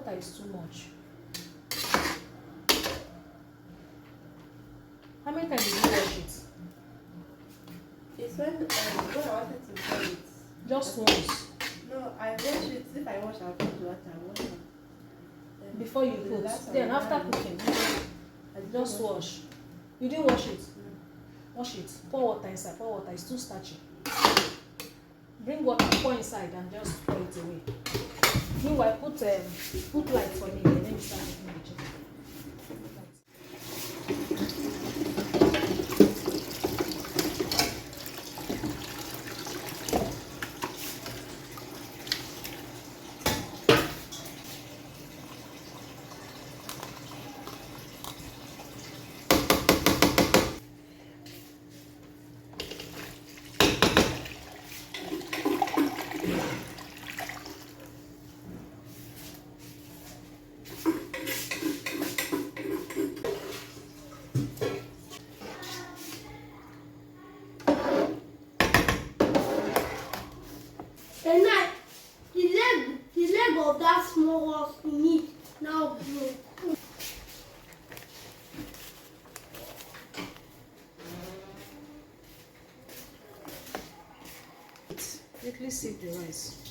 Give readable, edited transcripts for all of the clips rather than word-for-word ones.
water is too much. How many times did you wash it? It's when I wanted to boil it. Just once. No, I wash it. If I wash, I'll put water. I wash it. Then Before you the put. last Then one, after cooking, just wash. You didn't wash it. Wash it. Pour water inside. Pour water. It's too starchy. Bring water, pour inside and just pour it away. Meanwhile, put light for me and then you start making the chicken. And now, the leg of that small horse we need now broke. Quickly sieve the rice.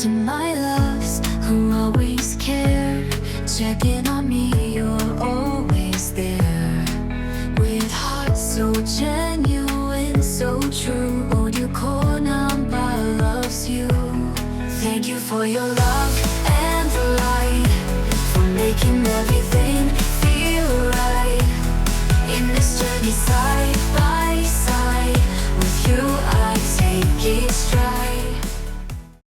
To my loves who always care, checking on me, you're always there. With hearts so genuine, so true. Oh, your call number loves you. Thank you for your love